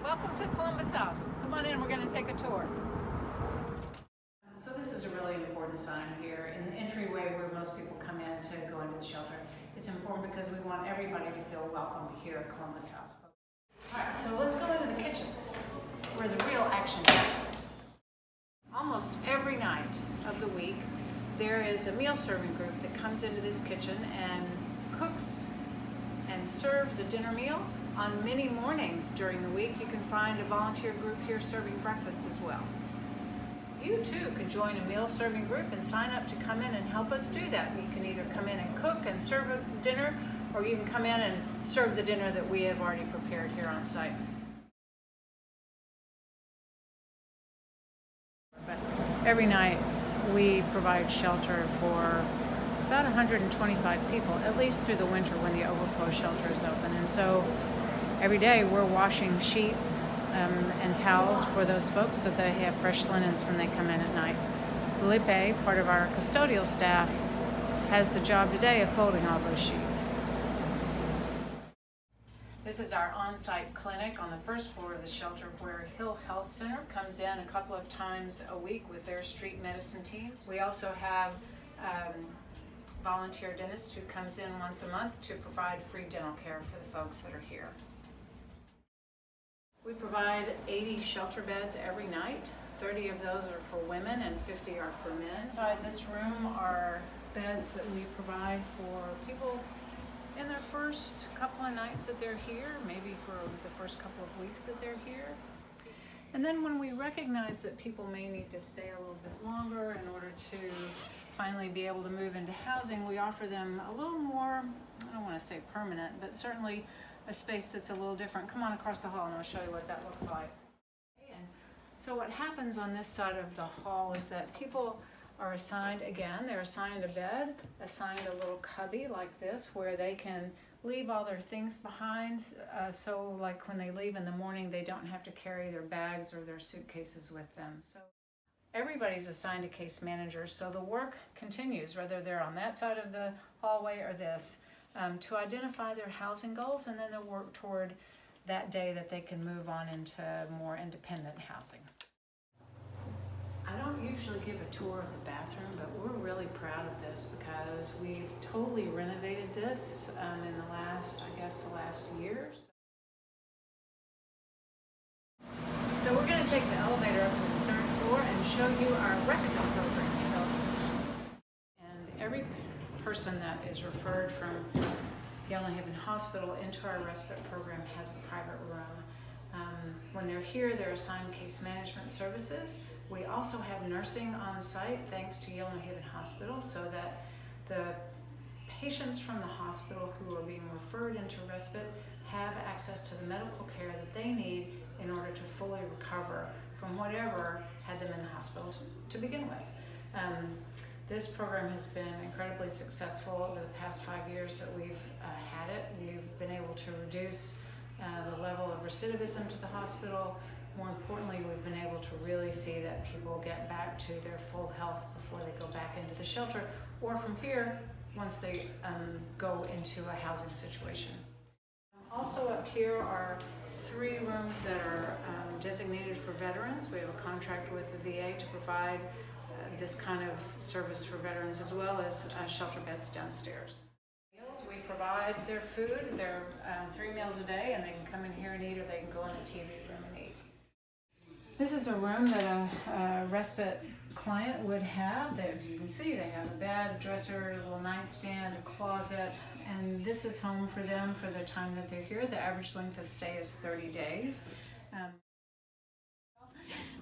Welcome to Columbus House. Come on in, we're going to take a tour. So this is a really important sign here in the entryway where most people come in to go into the shelter. It's important because we want everybody to feel welcome here at Columbus House. Alright, so let's go into the kitchen where the real action happens. Almost every night of the week there is a meal serving group that comes into this kitchen and cooks and serves a dinner meal. On many mornings during the week, you can find a volunteer group here serving breakfast as well. You too could join a meal serving group and sign up to come in and help us do that. You can either come in and cook and serve a dinner, or you can come in and serve the dinner that we have already prepared here on site. But every night we provide shelter for about 125 people, at least through the winter when the overflow shelter is open. And so every day we're washing sheets and towels for those folks so they have fresh linens when they come in at night. Felipe, part of our custodial staff, has the job today of folding all those sheets. This is our on-site clinic on the first floor of the shelter where Hill Health Center comes in a couple of times a week with their street medicine team. We also have volunteer dentist who comes in once a month to provide free dental care for the folks that are here. We provide 80 shelter beds every night. 30 of those are for women and 50 are for men. Inside this room are beds that we provide for people in their first couple of nights that they're here, maybe for the first couple of weeks that they're here. And then when we recognize that people may need to stay a little bit longer in order to finally be able to move into housing, we offer them a little more, I don't want to say permanent, but certainly a space that's a little different. Come on across the hall and I'll show you what that looks like. And so what happens on this side of the hall is that people are assigned, again, they're assigned a bed, assigned a little cubby like this where they can leave all their things behind, so like when they leave in the morning they don't have to carry their bags or their suitcases with them. So everybody's assigned a case manager, so the work continues whether they're on that side of the hallway or this, to identify their housing goals, and then they'll work toward that day that they can move on into more independent housing. I don't usually give a tour of the bathroom, but we're really proud of this because we've totally renovated this in the last year. So we're going to take the elevator up to the third floor and show you our respite program. And every person that is referred from Yellow Haven Hospital into our respite program has a private room. When they're here, they're assigned case management services. We also have nursing on site thanks to Yellow Haven Hospital, so that the patients from the hospital who are being referred into respite have access to the medical care that they need in order to fully recover from whatever had them in the hospital to begin with. This program has been incredibly successful over the past 5 years that we've had it. We've been able to reduce the level of recidivism to the hospital. More importantly, we've been able to really see that people get back to their full health before they go back into the shelter, or from here, once they go into a housing situation. Also up here are 3 rooms that are designated for veterans. We have a contract with the VA to provide this kind of service for veterans, as well as shelter beds downstairs. We provide their food. They're 3 meals a day, and they can come in here and eat, or they can go in the TV room and eat. This is a room that a respite client would have. As you can see, they have a bed, a dresser, a little nightstand, a closet, and this is home for them for the time that they're here. The average length of stay is 30 days.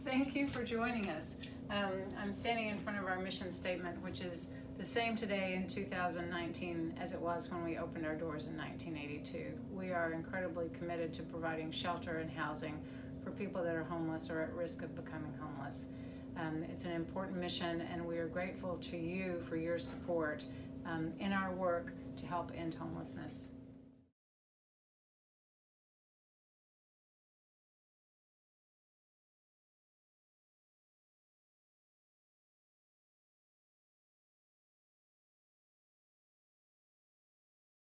Thank you for joining us. I'm standing in front of our mission statement, which is the same today in 2019 as it was when we opened our doors in 1982. We are incredibly committed to providing shelter and housing for people that are homeless or at risk of becoming homeless. It's an important mission, and we are grateful to you for your support in our work to help end homelessness.